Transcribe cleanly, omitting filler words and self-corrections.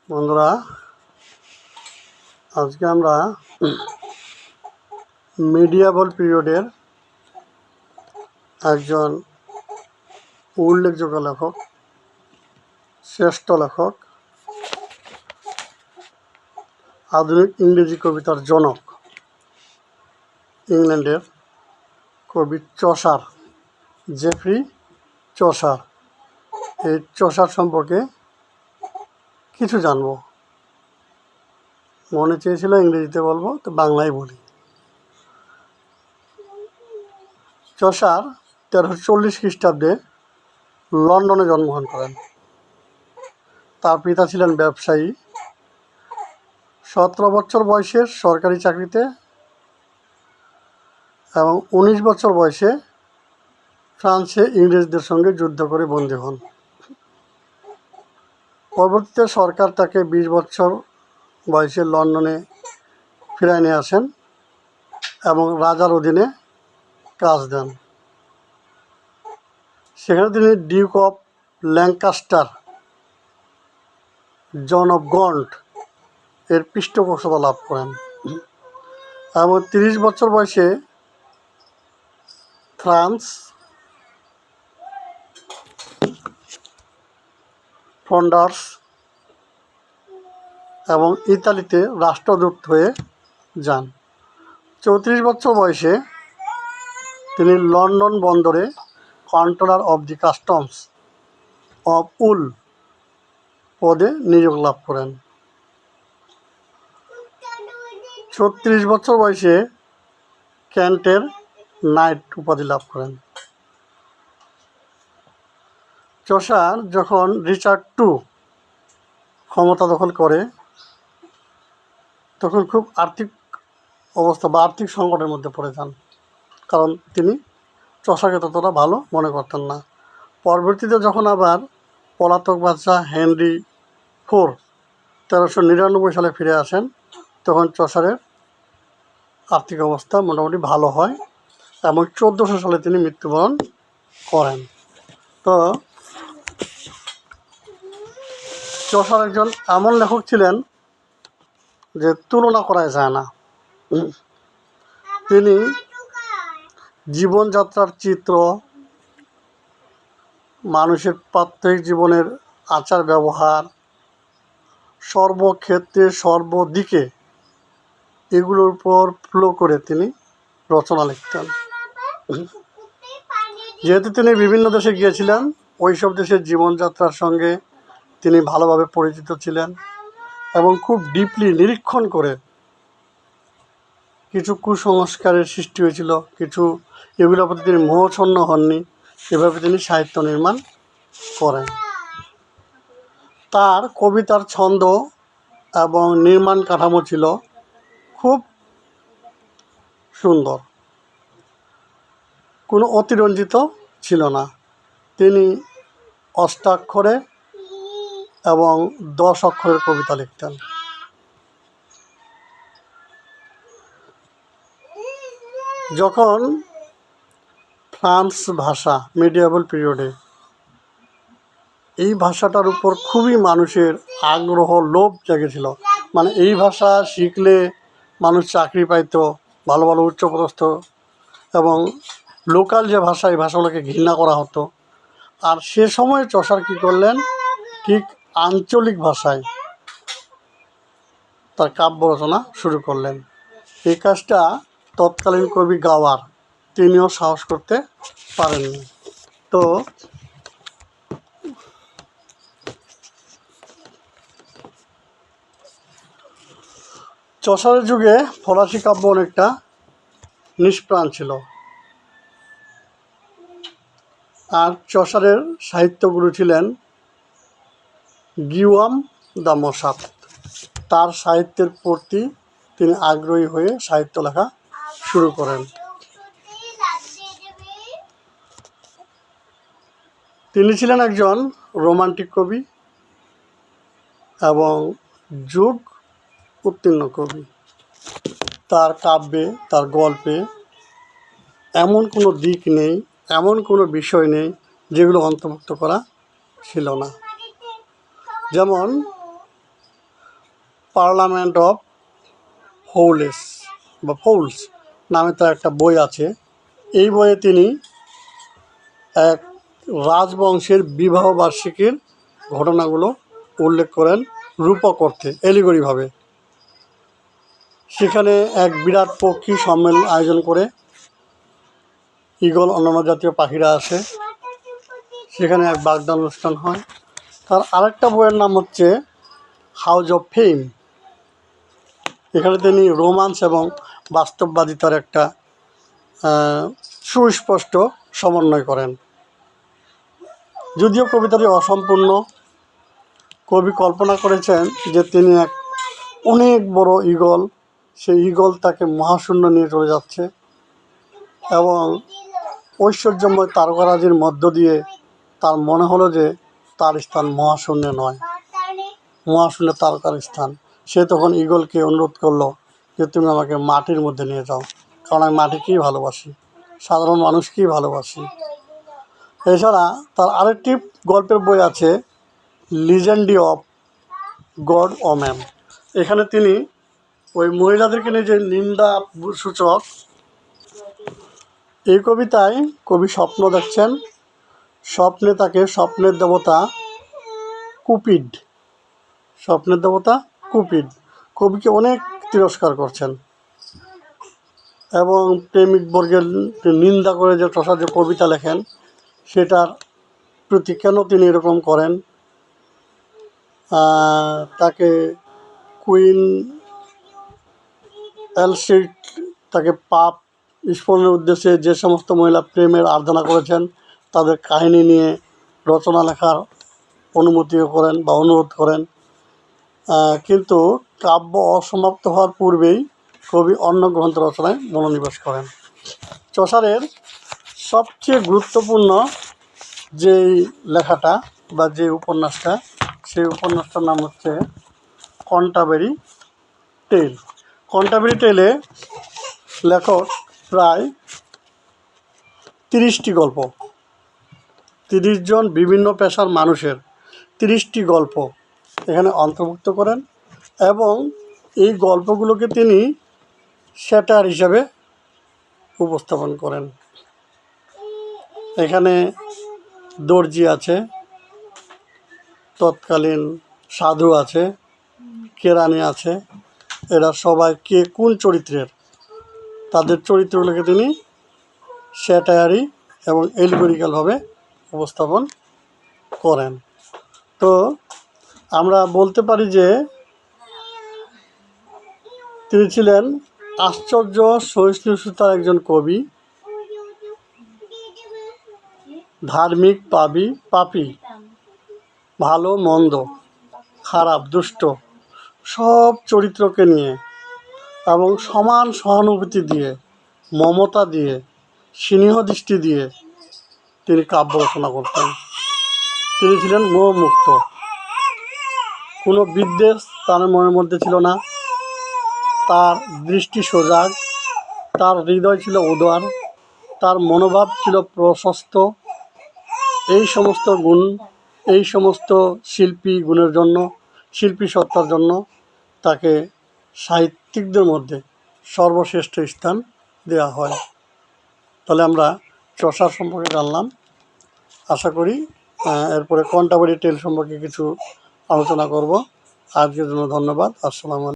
বন্ধুরা, আজকে আমরা মিডিয়াবল পিরিয়ডের একজন উল্লেখযোগ্য লেখক, শ্রেষ্ঠ লেখক, আধুনিক ইংরেজি কবিতার জনক, ইংল্যান্ডের কবি চসার, জেফ্রি চসার, এই চসার সম্পর্কে কিছু জানবো। মনে চেয়েছিল ইংরেজিতে বলবো, তো বাংলায় বলি। চসার 1340 খ্রিস্টাব্দে লন্ডনে জন্মগ্রহণ করেন। তার পিতা ছিলেন ব্যবসায়ী। 17 বছর বয়সে সরকারি চাকরিতে এবং 19 বছর বয়সে ফ্রান্সে ইংরেজদের সঙ্গে যুদ্ধ করে বন্দী হন। পরবর্তীতে সরকার তাকে 20 বছর বয়সে লন্ডনে ফিরায় নিয়ে আসেন এবং রাজার অধীনে কাজ দেন। সেখানে তিনি Duke of Lancaster, John of Gaunt এর পৃষ্ঠপোষকতা লাভ করেন এবং 30 বছর বয়সে ফ্রান্স, ফ্লান্ডার্স এবং ইতালিতে রাষ্ট্রদূত হয়ে যান। 34 বছর বয়সে তিনি লন্ডন বন্দরে controller of the customs of wool পদে নিয়োগ লাভ করেন। 36 বছর বয়সে কেন্টের নাইট উপাধি লাভ করেন। চসার যখন রিচার্ড II ক্ষমতা দখল করে, তখন খুব আর্থিক অবস্থা বা আর্থিক সংকটের মধ্যে পড়ে যান, কারণ তিনি চসাকে ততটা ভালো মনে করতেন না। পরবর্তীতে যখন আবার পলাতক বাদশাহ হেনরি IV 1399 সালে ফিরে আসেন, তখন চসারের আর্থিক অবস্থা মোটামুটি ভালো হয় এবং 1400 সালে তিনি মৃত্যুবরণ করেন। তো চসার একজন এমন লেখক ছিলেন যে তুলনা করা যায় না। তিনি জীবনযাত্রার চিত্র, মানুষের প্রাত্যহিক জীবনের আচার ব্যবহার, সর্বক্ষেত্রে সর্বদিকে এগুলোর উপর ফ্লো করে তিনি রচনা লিখতেন। যেহেতু তিনি বিভিন্ন দেশে গিয়েছিলেন, ওই সব দেশের জীবনযাত্রার সঙ্গে তিনি ভালোভাবে পরিচিত ছিলেন এবং খুব ডিপলি নিরীক্ষণ করে কিছু কুসংস্কারের সৃষ্টি হয়েছিল, কিছু এগুলোর প্রতি তিনি মোহচ্ছন্ন হননি। এভাবে তিনি সাহিত্য নির্মাণ করেন। তার কবিতার ছন্দ এবং নির্মাণ কাঠামো ছিল খুব সুন্দর, কোনো অতিরঞ্জিত ছিল না। তিনি অষ্টাক্ষরে এবং 10 অক্ষরের কবিতা লিখতেন। যখন ফ্রান্স ভাষা মিডিয়াবল পিরিয়ডে এই ভাষাটার উপর খুবই মানুষের আগ্রহ, লোভ জেগেছিল, মানে এই ভাষা শিখলে মানুষ চাকরি পাইতো, ভালো ভালো উচ্চপদস্থ, এবং লোকাল যে ভাষা, এই ভাষাগুলোকে ঘৃণা করা হতো। আর সে সময় চসার কী করলেন, ঠিক আঞ্চলিক ভাষায় তার কাব্য রচনা শুরু করলেন। এই কাজটা তৎকালীন কবি গাওয়ার তিনিও সাহস করতে পারেননি। তো চসারের যুগে ফরাসি কাব্য অনেকটা নিষ্প্রাণ ছিল, আর চসারের সাহিত্যগুরু ছিলেন গিওয়াম দ্য মশাত। তার সাহিত্যের প্রতি তিনি আগ্রহী হয়ে সাহিত্য লেখা শুরু করেন। তিনি ছিলেন একজন রোমান্টিক কবি এবং যুগ উত্তীর্ণ কবি। তার কাব্যে, তার গল্পে এমন কোনো দিক নেই, এমন কোনো বিষয় নেই যেগুলো অন্তর্ভুক্ত করা ছিল না। যেমন পার্লামেন্ট অফ ফৌলেস বা ফৌলস নামে তার একটা বই আছে। এই বইয়ে তিনি এক রাজবংশের বিবাহ বার্ষিকীর ঘটনাগুলো উল্লেখ করেন রূপক অর্থে, এলিগরিভাবে। সেখানে এক বিরাট পক্ষী সম্মেলন আয়োজন করে, ঈগল অন্যান্য জাতীয় পাখিরা আসে, সেখানে এক বাগদান অনুষ্ঠান হয়। তার আরেকটা বইয়ের নাম হচ্ছে হাউস অফ ফেম। এখানে তিনি রোমান্স এবং বাস্তববাদিতার একটা সুস্পষ্ট সমন্বয় করেন। যদিও কবিতাটি অসম্পূর্ণ, কবি কল্পনা করেছেন যে তিনি এক অনেক বড় ঈগল, সেই ঈগল তাকে মহাশূন্য নিয়ে চলে যাচ্ছে এবং ঐশ্বর্যময় তারকারাজির মধ্য দিয়ে তার মনে হলো যে তার স্থান মহাশূন্যে নয়, মহাশূন্যে তারকার স্থান। সে তখন ঈগলকে অনুরোধ করলো যে তুমি আমাকে মাটির মধ্যে নিয়ে যাও, কারণ আমি মাটিকেই ভালোবাসি, সাধারণ মানুষকেই ভালোবাসি। এছাড়া তার আরেকটি গল্পের বই আছে, লিজেন্ডি অফ গড ও ম্যান। এখানে তিনি ওই মহিলাদেরকে নিয়ে যে নিন্দা সূচক, এই কবিতায় কবি স্বপ্ন দেখছেন, স্বপ্নে তাকে স্বপ্নের দেবতা কুপিড, স্বপ্নের দেবতা কুপিড কবিকে অনেক তিরস্কার করছেন এবং প্রেমিক বর্গের নিন্দা করে যে টোসা যে কবিতা লেখেন সেটার প্রতি কেন তিনি এরকম করেন। তাকে কুইন এলসিট তাকে পাপ স্মরণের উদ্দেশ্যে যে সমস্ত মহিলা প্রেমের আরাধনা করেছেন তাদের কাহিনী নিয়ে রচনা লেখার অনুমতিও করেন বা অনুরোধ করেন। কিন্তু কাব্য অসমাপ্ত হওয়ার পূর্বেই কবি অন্য গ্রন্থ রচনায় মনোনিবেশ করেন। চসারের সবচেয়ে গুরুত্বপূর্ণ যেই লেখাটা বা যে উপন্যাসটা, সেই উপন্যাসটার নাম হচ্ছে কন্টাবেরি টেল। কন্টাবেরি টেলে লেখক প্রায় 30টি গল্প, 30 জন বিভিন্ন পেশার মানুষের 30টি গল্প এখানে অন্তর্ভুক্ত করেন এবং এই গল্পগুলোকে তিনি স্যাটার হিসাবে উপস্থাপন করেন। এখানে দর্জি আছে, তৎকালীন সাধু আছে, কেরানি আছে, এরা সবাই কে কোন চরিত্রের, তাদের চরিত্রগুলোকে তিনি স্যাটায়ারি এবং এলগোরিক্যালভাবে উপস্থাপন করেন। তো আমরা বলতে পারি যে তিনি ছিলেন আশ্চর্য সহিষ্ণুতার একজন কবি, ধার্মিক, পাপী, ভালো মন্দ, খারাপ দুষ্ট সব চরিত্রকে নিয়ে এবং সমান সহানুভূতি দিয়ে, মমতা দিয়ে, স্নেহ দৃষ্টি দিয়ে তিনি কাব্য রচনা করতেন। তিনি ছিলেন মোহমুক্ত, কোনো বিদ্বেষ তার মনের মধ্যে ছিল না, তার দৃষ্টি সজাগ, তার হৃদয় ছিল উদার, তার মনোভাব ছিল প্রশস্ত। এই সমস্ত গুণ, এই সমস্ত শিল্পী গুণের জন্য, শিল্পী সত্তার জন্য তাকে সাহিত্যিকদের মধ্যে সর্বশ্রেষ্ঠ স্থান দেওয়া হয়। তাহলে আমরা চসার সম্পর্কে জানলাম। আশা করি এরপরে কন্টাবেরি টেল সম্পর্কে কিছু আলোচনা করব। আজকের জন্য ধন্যবাদ। আসসালামু আলাইকুম।